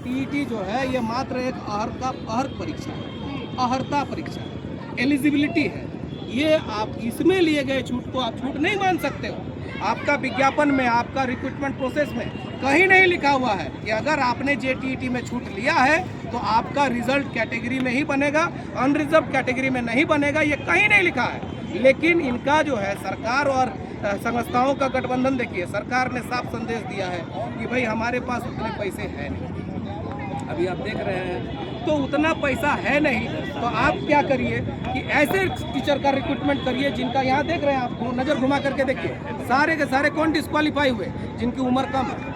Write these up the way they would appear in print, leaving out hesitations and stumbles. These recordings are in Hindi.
टीईटी जो है ये मात्र एक अर्हता परीक्षा है, अर्हता परीक्षा है, एलिजिबिलिटी है। ये आप इसमें लिए गए छूट को आप छूट नहीं मान सकते हो। आपका विज्ञापन में, आपका रिक्रूटमेंट प्रोसेस में कहीं नहीं लिखा हुआ है कि अगर आपने जेटीईटी में छूट लिया है तो आपका रिजल्ट कैटेगरी में ही बनेगा, अनरिजर्व कैटेगरी में नहीं बनेगा, ये कहीं नहीं लिखा है। लेकिन इनका जो है सरकार और संस्थाओं का गठबंधन देखिए, सरकार ने साफ संदेश दिया है कि भाई हमारे पास उतने पैसे हैं नहीं। अभी आप देख रहे हैं तो उतना पैसा है नहीं, तो आप क्या करिए कि ऐसे टीचर का रिक्रूटमेंट करिए जिनका, यहाँ देख रहे हैं आप नज़र घुमा करके देखिए, सारे के सारे कौन डिस्क्वालीफाई हुए, जिनकी उम्र कम है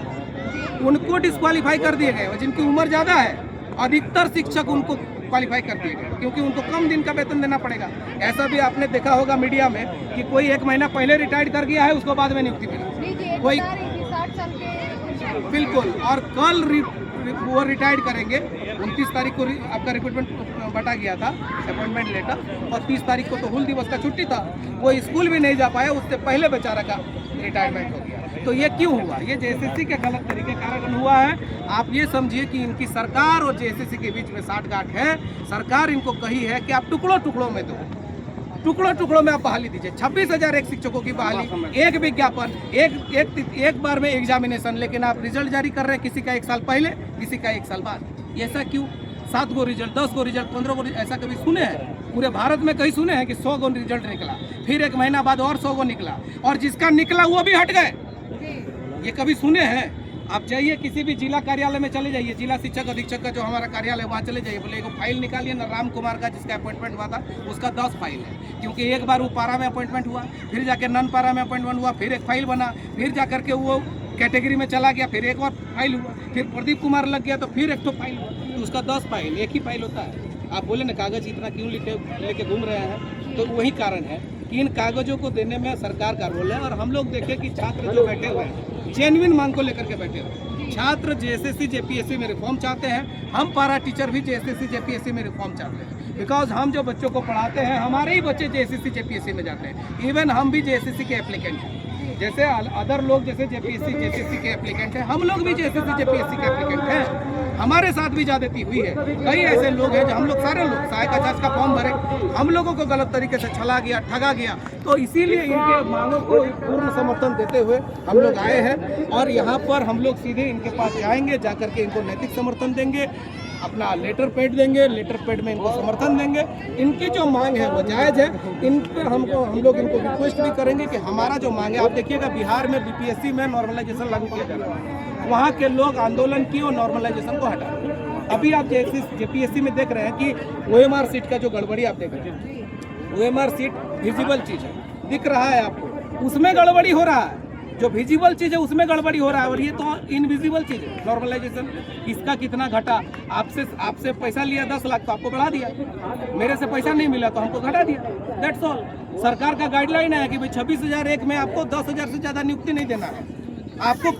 उनको डिस्क्वालीफाई कर दिए गए, जिनकी उम्र ज़्यादा है अधिकतर शिक्षक उनको क्वालिफाई कर दिए गए क्योंकि उनको कम दिन का वेतन देना पड़ेगा। ऐसा भी आपने देखा होगा मीडिया में कि कोई 1 महीना पहले रिटायर्ड कर गया है, उसको बाद में नियुक्ति मिली कोई, बिल्कुल, और कल वो रिटायर्ड करेंगे। 29 तारीख को आपका रिक्रूटमेंट बटा गया था अपॉइंटमेंट लेटर, और 30 तारीख को तो हुल दिवस का छुट्टी था, वो स्कूल भी नहीं जा पाया, उससे पहले बेचारा का रिटायरमेंट हो गया। तो ये क्यों हुआ? ये जेएसएससी के गलत तरीके कारण हुआ है। आप ये समझिए कि इनकी सरकार और जेएसएससी के बीच में साठगांठ है। सरकार इनको कही है कि आप टुकड़ों टुकड़ों में दो, टुकड़ों टुकड़ों में आप बहाली दीजिए। 26,000 एक शिक्षकों की बहाली, एक विज्ञापन, एक बार में एग्जामिनेशन, लेकिन आप रिजल्ट जारी कर रहे हैं किसी का 1 साल पहले, किसी का 1 साल बाद। ऐसा क्यों? 7 गो रिजल्ट, 10 गो रिजल्ट, 15 गो रिजल्ट, ऐसा कभी सुने हैं? पूरे भारत में कहीं सुने हैं कि 100 गो रिजल्ट निकला, फिर 1 महीना बाद और 100 गो निकला, और जिसका निकला वो भी हट गए? ये कभी सुने हैं? आप जाइए किसी भी जिला कार्यालय में चले जाइए, जिला शिक्षक अधीक्षक का जो हमारा कार्यालय वहाँ चले जाइए, बोले एक फाइल निकालिए ना, राम कुमार का जिसका अपॉइंटमेंट हुआ था उसका 10 फाइल है, क्योंकि एक बार वो पारा में अपॉइंटमेंट हुआ, फिर जाके नन पारा में अपॉइंटमेंट हुआ, फिर एक फाइल बना, फिर जा करके वो कैटेगरी में चला गया, फिर एक और फाइल हुआ, फिर प्रदीप कुमार लग गया तो फिर एक तो फाइल हुआ, तो उसका 10 फाइल, एक ही फाइल होता है। आप बोले ना कागज इतना क्यों लेके घूम रहे हैं, तो वही कारण है कि इन कागजों को देने में सरकार का रोल है। और हम लोग देखें कि छात्र जो बैठे हुए हैं जेन्युइन मांग को लेकर के बैठे हुए हैं। छात्र जेएसएससी जेपीएससी में रिफॉर्म चाहते हैं, हम पारा टीचर भी जेएसएससी जेपीएससी में रिफॉर्म चाहते हैं, बिकॉज हम जो बच्चों को पढ़ाते हैं हमारे ही बच्चे जेएसएससी जेपीएससी में जाते हैं। इवन हम भी जेएसएससी के एप्लीकेंट हैं, जैसे अदर लोग जैसे जेपीएससी जेएसएससी के एप्लीकेंट हैं, हम लोग भी जेएसएससी जेपीएससी के एप्लीकेंट हैं। हमारे साथ भी ज्यादती हुई है। कई ऐसे लोग हैं जो हम लोग सारे लोग सहायक जांच का फॉर्म भरे, हम लोगों को गलत तरीके से छला गया, ठगा गया, तो इसीलिए इनके मांगों को पूर्ण समर्थन देते हुए हम लोग आए हैं। और यहाँ पर हम लोग सीधे इनके पास जाएंगे, जाकर के इनको नैतिक समर्थन देंगे, अपना लेटर पैड देंगे, लेटर पैड में इनको समर्थन देंगे। इनकी जो मांग है वो जायज़ है, इन पर हम लोग इनको रिक्वेस्ट भी करेंगे कि हमारा जो मांग है, आप देखिएगा बिहार में बीपीएससी में नॉर्मलाइजेशन लागू किया जा रहा है, वहाँ के लोग आंदोलन किए और नॉर्मलाइजेशन को हटा। अभी आप जेपीएससी में देख रहे हैं कि ओएमआर सीट का जो गड़बड़ी आप देख रहे हैं, ओएमआर सीट विजिबल चीज़ है, दिख रहा है आपको, उसमें गड़बड़ी हो रहा है। जो विजिबल चीज़ है उसमें गड़बड़ी हो रहा है, और ये तो इनविजिबल चीज़ है नॉर्मलाइजेशन। इसका कितना घटा? आपसे पैसा लिया 10 लाख तो आपको बढ़ा दिया, मेरे से पैसा नहीं मिला तो हमको घटा दिया, दैट्स ऑल। सरकार का गाइडलाइन है कि भाई 26,001 में आपको 10,000 से ज़्यादा नियुक्ति नहीं देना है, आपको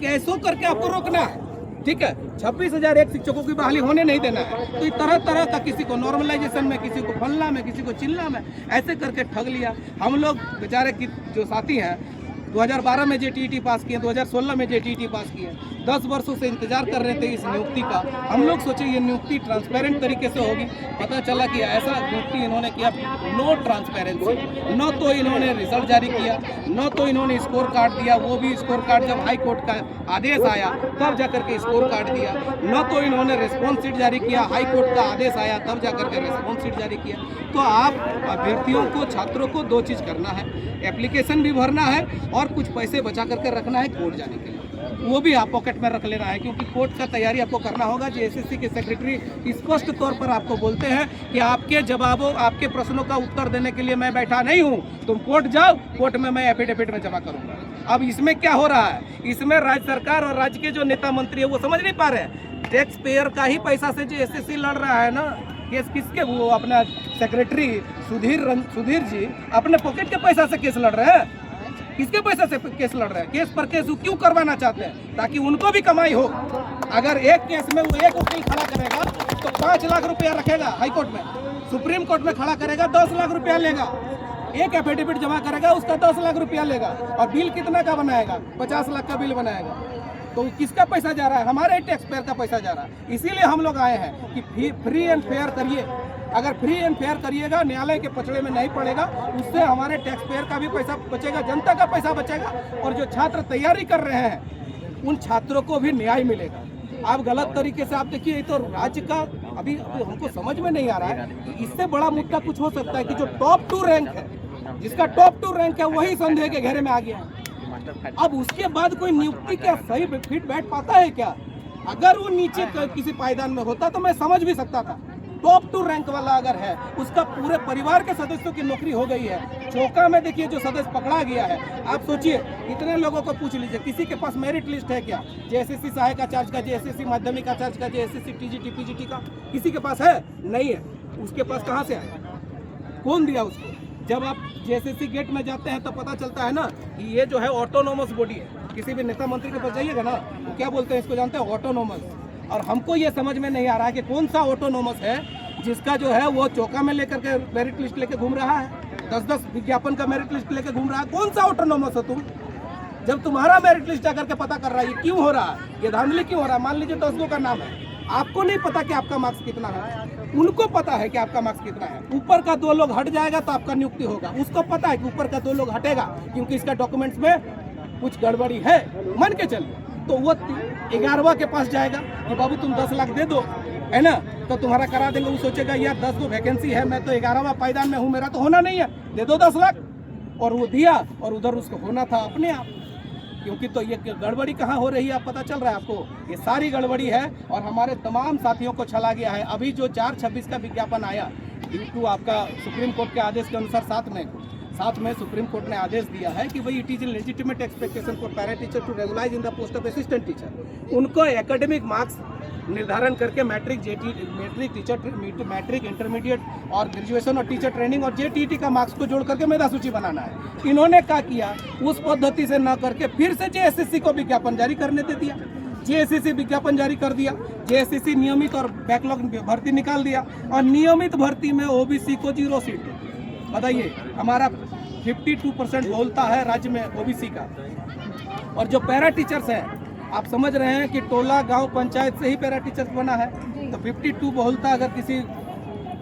कैसों करके आपको रोकना है, ठीक है। 26,001 शिक्षकों की बहाली होने नहीं देना है। तो तरह तरह का, किसी को नॉर्मलाइजेशन में, किसी को फलना में, किसी को चिल्ला में, ऐसे करके ठग लिया। हम लोग बेचारे की जो साथी हैं 2012 में जेटीईटी पास किए, 2016 में जेटीईटी पास किए, 10 वर्षों से इंतजार कर रहे थे इस नियुक्ति का। हम लोग सोचे ये नियुक्ति ट्रांसपेरेंट तरीके से होगी, पता चला कि ऐसा नियुक्ति इन्होंने किया, नो ट्रांसपेरेंसी। न तो इन्होंने रिजल्ट जारी किया, न तो इन्होंने स्कोर कार्ड दिया, वो भी स्कोर कार्ड जब हाई कोर्ट का आदेश आया तब जाकर के स्कोर कार्ड दिया। न तो इन्होंने रिस्पॉन्स शीट जारी किया, हाई कोर्ट का आदेश आया तब जाकर के रिस्पॉन्स शीट जारी किया। तो आप अभ्यर्थियों को, छात्रों को 2 चीज़ करना है, एप्लीकेशन भी भरना है और कुछ पैसे बचा करके रखना है कोर्ट जाने के लिए, वो भी आप पॉकेट में रख लेना है, क्योंकि कोर्ट का तैयारी आपको करना होगा। जेएसएससी के सेक्रेटरी स्पष्ट तौर पर आपको बोलते हैं कि आपके जवाबों, आपके प्रश्नों का उत्तर देने के लिए मैं बैठा नहीं हूँ, तुम कोर्ट जाओ, कोर्ट में मैं एफिडेविट में जमा करूँगा। अब इसमें क्या हो रहा है? इसमें राज्य सरकार और राज्य के जो नेता मंत्री है वो समझ नहीं पा रहे हैं, टैक्स पेयर का ही पैसा से जेएसएससी लड़ रहा है ना। केस किसके? वो अपना सेक्रेटरी सुधीर जी अपने पॉकेट के पैसा से केस लड़ रहे हैं। किसके पैसे से केस लड़ रहे हैं? केस पर केस क्यों करवाना चाहते हैं? ताकि उनको भी कमाई हो। अगर एक केस में वो एक वकील खड़ा करेगा तो 5 लाख रुपया रखेगा हाई कोर्ट में, सुप्रीम कोर्ट में खड़ा करेगा 10 लाख रुपया लेगा, एक एफिडेविट जमा करेगा उसका 10 लाख रुपया लेगा, और बिल कितना का बनाएगा? 50 लाख का बिल बनाएगा। तो किसका पैसा जा रहा है? हमारे टैक्स पेयर का पैसा जा रहा है। इसीलिए हम लोग आए हैं कि फ्री एंड फेयर करिए। अगर फ्री एंड फेयर करिएगा, न्यायालय के पचड़े में नहीं पड़ेगा, उससे हमारे टैक्स पेयर का भी पैसा बचेगा, जनता का पैसा बचेगा, और जो छात्र तैयारी कर रहे हैं उन छात्रों को भी न्याय मिलेगा। आप गलत तरीके से आप देखिए, ये तो राज्य का अभी हमको समझ में नहीं आ रहा है कि इससे बड़ा मुद्दा कुछ हो सकता है कि जो टॉप 2 रैंक है, जिसका टॉप 2 रैंक है, वही संदेह के घेरे में आ गया है। अब उसके बाद कोई नियुक्ति क्या सही फिट बैठ पाता है क्या? अगर वो नीचे किसी पायदान में होता तो मैं समझ भी सकता था। टॉप 2 रैंक वाला अगर है, उसका पूरे परिवार के सदस्यों की नौकरी हो गई है। चौका में देखिए जो सदस्य पकड़ा गया है, आप सोचिए, इतने लोगों को पूछ लीजिए, किसी के पास मेरिट लिस्ट है क्या? जेएसएससी सहायक आचार्य का, जेएसएससी माध्यमिक आचार्य का, जेएसएससी टीजीटी पीजीटी का, किसी के पास है? नहीं है। उसके पास कहाँ से आया? कौन दिया उसको? जब आप जेएसएससी गेट में जाते हैं तो पता चलता है ना कि ये जो है ऑटोनोमस बॉडी है। किसी भी नेता मंत्री के पास जाइएगा ना, वो क्या बोलते हैं, इसको जानते हैं, ऑटोनोमस। और हमको ये समझ में नहीं आ रहा है कि कौन सा ऑटोनोमस है जिसका जो है वो चौका में लेकर के मेरिट लिस्ट लेके घूम रहा है, 10-10 विज्ञापन का मेरिट लिस्ट लेके घूम रहा है। कौन सा ऑटोनोमस हो तुम? जब तुम्हारा मेरिट लिस्ट जाकर के पता कर रहा है, ये क्यों हो रहा है? ये धांधली क्यों हो रहा है? मान लीजिए 10 का नाम है, आपको नहीं पता कि आपका मार्क्स कितना है, उनको पता है कि आपका मार्क्स कितना है। ऊपर का 2 लोग हट जाएगा तो आपका नियुक्ति होगा, उसको पता है कि ऊपर का 2 लोग हटेगा क्योंकि इसका डॉक्यूमेंट्स में कुछ गड़बड़ी है, मान के चलिए। तो वो 11वां के पास जाएगा कि बाबू तुम 10 लाख दे दो, है ना, तो तुम्हारा करा देंगे। वो सोचेगा यार 10 को वैकेंसी है, मैं तो 11वां पायदान में हूँ, मेरा तो होना नहीं है, दे दो 10 लाख। और वो दिया, और उधर उसको होना था अपने आप। क्योंकि तो ये गड़बड़ी कहाँ हो रही है, आप पता चल रहा है आपको? ये सारी गड़बड़ी है और हमारे तमाम साथियों को छला गया है। अभी जो 4/26 का विज्ञापन आया, ड्यू टू आपका सुप्रीम कोर्ट के आदेश के अनुसार 7 में सुप्रीम कोर्ट ने आदेश दिया है कि भाई it is legitimate expectation for para teacher to regularise in the post of assistant teacher. उनको एकेडमिक मार्क्स निर्धारण करके मैट्रिक टीचर, मैट्रिक, इंटरमीडिएट और ग्रेजुएशन और टीचर ट्रेनिंग और जेटीटी का मार्क्स को जोड़ करके मेधा सूची बनाना है। इन्होंने क्या किया, उस पद्धति से न करके फिर से जेएसएससी को विज्ञापन जारी करने दे दिया। जेएसएससी विज्ञापन जारी कर दिया, जेएसएससी नियमित और बैकलॉग भर्ती निकाल दिया, और नियमित भर्ती में ओबीसी को 0 सीट। बताइए, हमारा 52% बोलता है राज्य में ओबीसी का। और जो पैरा टीचर्स हैं, आप समझ रहे हैं कि टोला, गांव, पंचायत से ही पैरा टीचर्स बना है। तो 52 बहुलता अगर किसी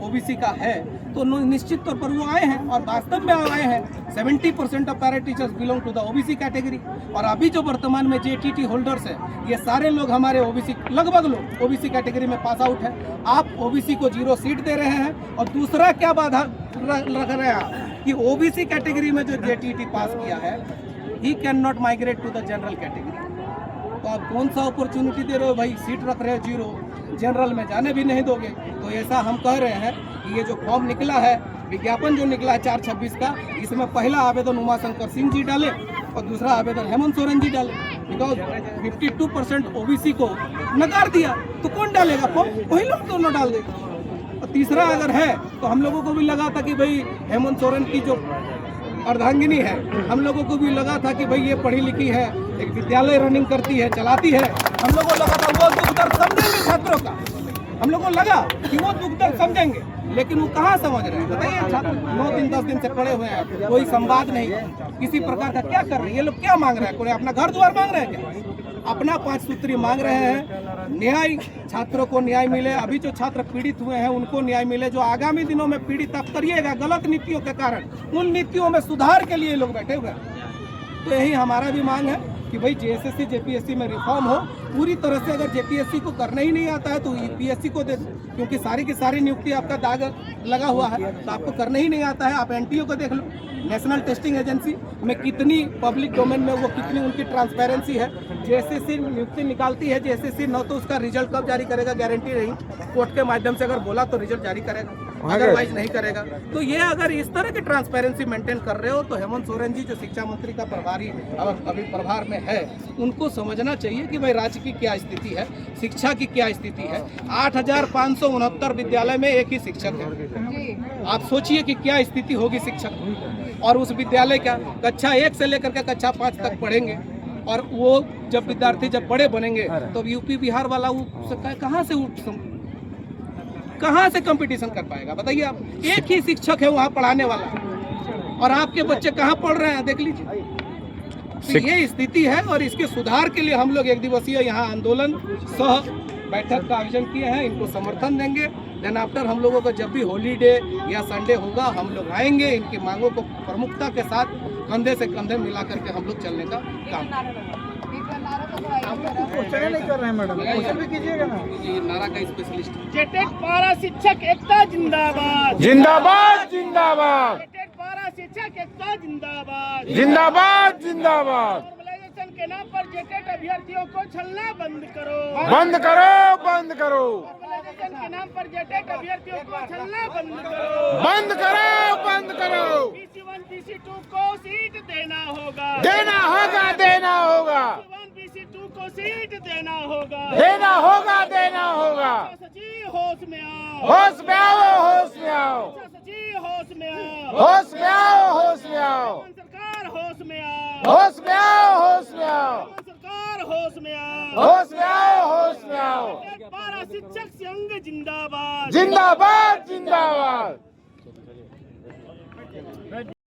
ओबीसी का है तो निश्चित तौर पर वो आए हैं, और वास्तव में आए हैं। 70% of para teachers belong to the OBC category. और अभी जो वर्तमान में जेटीटी होल्डर्स है, ये सारे लोग हमारे ओबीसी, लगभग लोग ओबीसी कैटेगरी में पास आउट है। आप ओबीसी को 0 सीट दे रहे हैं। और दूसरा क्या बाधा रख रहे हैं कि ओबीसी कैटेगरी में जो जेटीटी पास किया है, he can not migrate to the general category. तो आप कौन सा अपॉर्चुनिटी दे रहे हो भाई? सीट रख रहे हो 0, जनरल में जाने भी नहीं दोगे। तो ऐसा हम कह रहे हैं कि ये जो फॉर्म निकला है, विज्ञापन जो निकला है 4/26 का, इसमें पहला आवेदन उमाशंकर सिंह जी डाले और दूसरा आवेदन हेमंत सोरेन जी डाले। बिकॉज 52% ओबीसी को नकार दिया, तो कौन डालेगा फॉर्म? वही लोग दोनों डाल देगा। और तीसरा अगर है तो हम लोगों को भी लगा था कि भाई हेमंत सोरेन की जो अर्धांगिनी है, हम लोगों को भी लगा था कि भाई ये पढ़ी लिखी है, एक विद्यालय रनिंग करती है, चलाती है। हम लोगों को लगा था वो दुख दर्द समझेंगे छात्रों का, हम लोगों को लगा कि वो दुख दर्द समझेंगे, लेकिन वो कहाँ समझ रहे हैं? बताइए, छात्र 9 दिन 10 दिन से पड़े हुए हैं, कोई संवाद नहीं, किसी प्रकार का। क्या कर रहे हैं ये लोग? क्या मांग रहे हैं? कोई अपना घर द्वार मांग रहे हैं क्या? अपना 5 सूत्री मांग रहे हैं। न्याय, छात्रों को न्याय मिले। अभी जो छात्र पीड़ित हुए हैं उनको न्याय मिले। जो आगामी दिनों में पीड़ित आप करिएगा गलत नीतियों के कारण, उन नीतियों में सुधार के लिए लोग बैठे हुए हैं। तो यही हमारा भी मांग है कि भाई जेएसएससी जेपीएससी में रिफॉर्म हो पूरी तरह से। अगर जेपीएससी को करना ही नहीं आता है तो यूपीएससी को दे, क्योंकि सारी की सारी नियुक्ति आपका दाग लगा हुआ है, तो आपको करना ही नहीं आता है। आप एनटीओ को देख लो, नेशनल टेस्टिंग एजेंसी में कितनी पब्लिक डोमेन में वो कितनी उनकी ट्रांसपेरेंसी है। जेएसएससी नियुक्ति निकालती है, जेएसएससी न तो उसका रिजल्ट कब जारी करेगा गारंटी नहीं, कोर्ट के माध्यम से अगर बोला तो रिजल्ट जारी करेगा, अदरवाइज नहीं करेगा। तो ये अगर इस तरह की ट्रांसपेरेंसी मेंटेन कर रहे हो तो हेमंत सोरेन जी जो शिक्षा मंत्री का प्रभारी अभी प्रभार में है, उनको समझना चाहिए कि भाई राज्य की क्या स्थिति है, शिक्षा की क्या स्थिति है। 8,569 विद्यालय में एक ही शिक्षक है। आप सोचिए कि क्या स्थिति होगी शिक्षक। और उस विद्यालय का कक्षा 1 से लेकर के कक्षा 5 तक पढ़ेंगे, और वो जब विद्यार्थी जब बड़े बनेंगे तो यूपी बिहार वाला कहाँ से कंपटीशन कर पाएगा? बताइए आप। एक ही शिक्षक है वहाँ पढ़ाने वाला, और आपके बच्चे कहाँ पढ़ रहे हैं देख लीजिए। तो ये स्थिति है और इसके सुधार के लिए हम लोग एक दिवसीय यहाँ आंदोलन सह बैठक का आयोजन किए हैं। इनको समर्थन देंगे। देन आफ्टर हम लोगों का जब भी हॉलीडे या संडे होगा हम लोग आएंगे, इनकी मांगों को प्रमुखता के साथ कंधे से कंधे मिला करके हम लोग चलने का काम क्वेश्चन नहीं कर रहे हैं मैडम, क्वेश्चन भी कीजिएगा ना। ये नारा का स्पेशलिस्ट जेटेट पारा शिक्षक एकता जिंदाबाद, जिंदाबाद जिंदाबाद जेटेट पारा शिक्षक एकता जिंदाबाद, जिंदाबाद जिंदाबाद। नॉर्मलाइजेशन के नाम पर जेटेट अभ्यर्थियों को छलना बंद करो, बंद करो बंद करो नॉर्मलाइजेशन के नाम पर जेटेट अभ्यर्थियों को छलना बंद करो, बंद करो बंद करो। BC1 BC2 को सीट देना होगा, देना होगा देना होगा BC1 BC2 को सीट देना होगा, देना होगा देना होगा। सचिव होश में आओ, होश में आओ होश में आओ सचिव होश में आओ, होश में आओ होश में आओ सरकार होश में आओ, होश में आओ होश में आओ सरकार होश में आओ, होश में आओ होश में आओ। पारा शिक्षक संघ जिंदाबाद, जिंदाबाद जिंदाबाद।